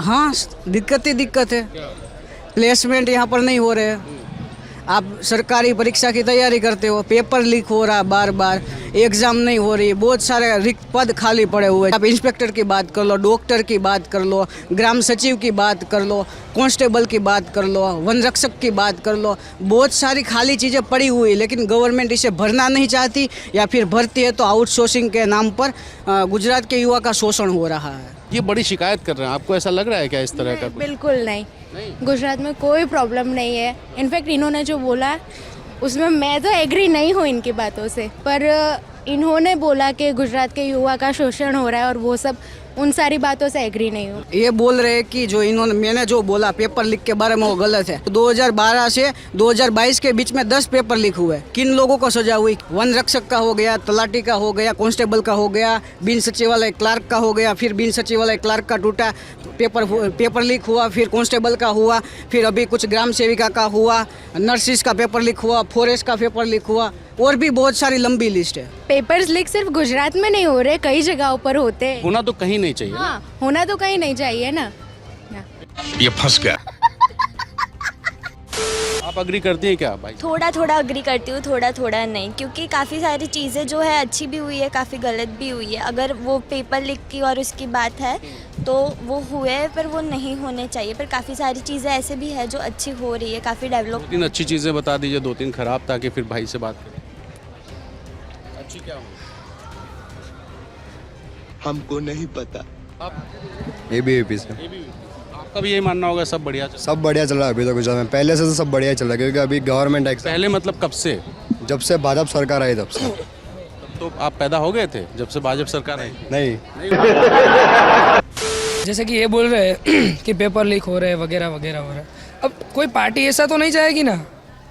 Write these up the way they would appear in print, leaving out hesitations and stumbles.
हाँ, दिक्कत ही दिक्कत है। प्लेसमेंट यहाँ पर नहीं हो रहे। आप सरकारी परीक्षा की तैयारी करते हो, पेपर लीक हो रहा है बार बार, एग्ज़ाम नहीं हो रही, बहुत सारे रिक्त पद खाली पड़े हुए। आप इंस्पेक्टर की बात कर लो, डॉक्टर की बात कर लो, ग्राम सचिव की बात कर लो, कांस्टेबल की बात कर लो, वन रक्षक की बात कर लो, बहुत सारी खाली चीज़ें पड़ी हुई, लेकिन गवर्नमेंट इसे भरना नहीं चाहती, या फिर भरती है तो आउटसोर्सिंग के नाम पर गुजरात के युवा का शोषण हो रहा है। ये बड़ी शिकायत कर रहे हैं, आपको ऐसा लग रहा है क्या इस तरह का? बिल्कुल नहीं, गुजरात में कोई प्रॉब्लम नहीं है। इनफैक्ट इन्होंने जो बोला उसमें मैं तो एग्री नहीं हूँ इनकी बातों से, पर इन्होंने बोला कि गुजरात के युवा का शोषण हो रहा है और वो सब, उन सारी बातों से एग्री नहीं हूँ। ये बोल रहे हैं कि जो मैंने जो बोला पेपर लीक के बारे में वो गलत है। 2012 से 2022 के बीच में 10 पेपर लीक हुए। किन लोगों को सजा हुई? वन रक्षक का हो गया, तलाटी का हो गया, कांस्टेबल का हो गया, बिन सचिवालय क्लार्क का हो गया, फिर बिन सचिवालय क्लार्क का टूटा, पेपर लीक हुआ, फिर कांस्टेबल का हुआ, फिर अभी कुछ ग्राम सेविका का हुआ, नर्सिस का पेपर लीक हुआ, फॉरेस्ट का पेपर लीक हुआ, और भी बहुत सारी लंबी लिस्ट है। पेपर्स लीक सिर्फ गुजरात में नहीं हो रहे, कई जगहों पर होते हैं। होना तो कहीं नहीं चाहिए। हाँ, होना तो कहीं नहीं चाहिए ना। ये फंस गया। आप अग्री करती हैं क्या भाई? थोड़ा थोड़ा अग्री करती हूँ, थोड़ा थोड़ा नहीं, क्योंकि काफ़ी सारी चीज़ें जो है अच्छी भी हुई है, काफ़ी गलत भी हुई है। अगर वो पेपर लीक की और उसकी बात है तो वो हुए, पर वो नहीं होने चाहिए। पर काफ़ी सारी चीज़ें ऐसे भी है जो अच्छी हो रही है, काफ़ी डेवलप। 2-3 अच्छी चीज़ें बता दीजिए, 2-3 खराब, ताकि फिर भाई से बात करें। अच्छी क्या हो? हमको नहीं पता। एबीवीपी से। आपका भी यही मानना होगा सब बढ़िया चल? सब बढ़िया चल रहा है अभी तो गुजरात में। पहले से तो सब बढ़िया चल रहा है, क्योंकि अभी गवर्नमेंट एक्ट पहले मतलब कब से? जब से भाजपा सरकार आई तब से। तब तो आप पैदा हो गए थे जब से भाजपा सरकार आई? नहीं, जैसे कि ये बोल रहे हैं कि पेपर लीक हो रहे हैं वगैरह वगैरह हो रहा है। अब कोई पार्टी ऐसा तो नहीं चाहेगी ना,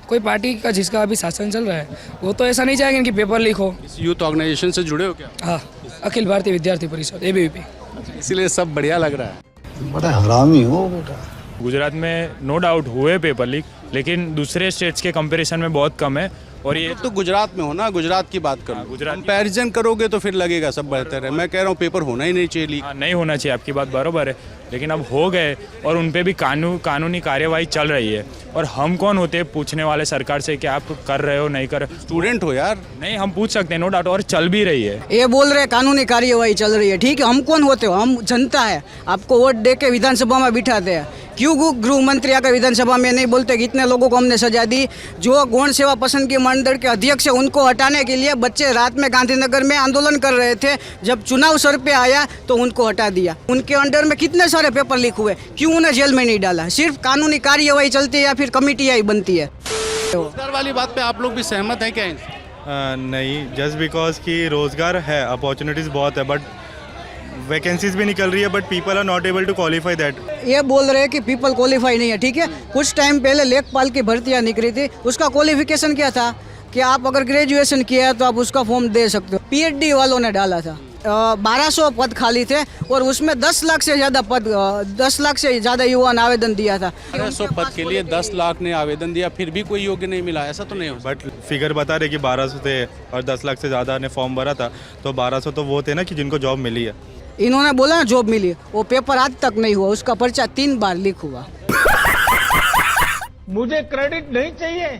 कोई पार्टी का जिसका अभी शासन चल रहा है वो तो ऐसा नहीं चाहेगी कि पेपर लीक हो। इस यूथ ऑर्गेनाइजेशन से जुड़े हो क्या? हाँ, अखिल भारतीय विद्यार्थी परिषद एबीवीपी। इसीलिए सब बढ़िया लग रहा है। बड़ा हरामी हो बेटा। गुजरात में नो डाउट हुए पेपर लीक, लेकिन दूसरे स्टेट्स के कंपैरिजन में बहुत कम है। और ये तो गुजरात में हो ना, गुजरात की बात करो। गुजरात कंपैरिजन करोगे तो फिर लगेगा सब बेहतर है। मैं कह रहा हूँ पेपर होना ही नहीं चाहिए लीक। नहीं होना चाहिए, आपकी बात बरोबर है, लेकिन अब हो गए और उन पे भी कानूनी कार्यवाही चल रही है। और हम कौन होते हैं पूछने वाले सरकार से कि आप कर रहे हो नहीं कर? स्टूडेंट हो यार। नहीं, हम पूछ सकते हैं, नो डाउट, और चल भी रही है। ये बोल रहे कानूनी कार्यवाही चल रही है, ठीक है, हम कौन होते हो? हम जनता है, आपको वोट दे के विधानसभा में बिठाते हैं। क्यों गृह मंत्री आकर विधानसभा में नहीं बोलते कि इतने लोगों को हमने सजा दी? जो गौण सेवा पसंदगी मंडल के अध्यक्ष है उनको हटाने के लिए बच्चे रात में गांधीनगर में आंदोलन कर रहे थे। जब चुनाव सर पे आया तो उनको हटा दिया। उनके अंडर में कितने सारे पेपर लीक हुए, क्यों उन्हें जेल में नहीं डाला? सिर्फ कानूनी कार्यवाही चलती है या फिर कमेटियाँ ही बनती है। रोजगार वाली बात पे आप लोग भी सहमत हैं क्या? नहीं, जस्ट बिकॉज कि रोज़गार है, अपॉर्चुनिटीज़ बहुत है, बट वैकेंसीज भी निकल रही है, but people are not able to qualify that. ये बोल रहे हैं कि पीपल क्वालिफाई नहीं है, ठीक है। कुछ टाइम पहले लेखपाल की भर्तियां निकली थी, उसका क्वालिफिकेशन क्या था कि आप अगर ग्रेजुएशन किया है तो आप उसका फॉर्म दे सकते हो। पीएचडी वालों ने डाला था, 1200 पद खाली थे और उसमें 10 लाख से ज़्यादा युवाओं ने आवेदन दिया था। 1200 पद के लिए 10 लाख ने आवेदन दिया, फिर भी कोई योग्य नहीं मिला, ऐसा तो नहीं हो? बट फिगर बता रहे कि 1200 थे और 10 लाख से ज़्यादा ने फॉर्म भरा था, तो 1200 तो वो थे ना कि जिनको जॉब मिली है। इन्होंने बोला ना जॉब मिली, वो पेपर आज तक नहीं हुआ, उसका पर्चा 3 बार लीक हुआ। मुझे क्रेडिट नहीं चाहिए।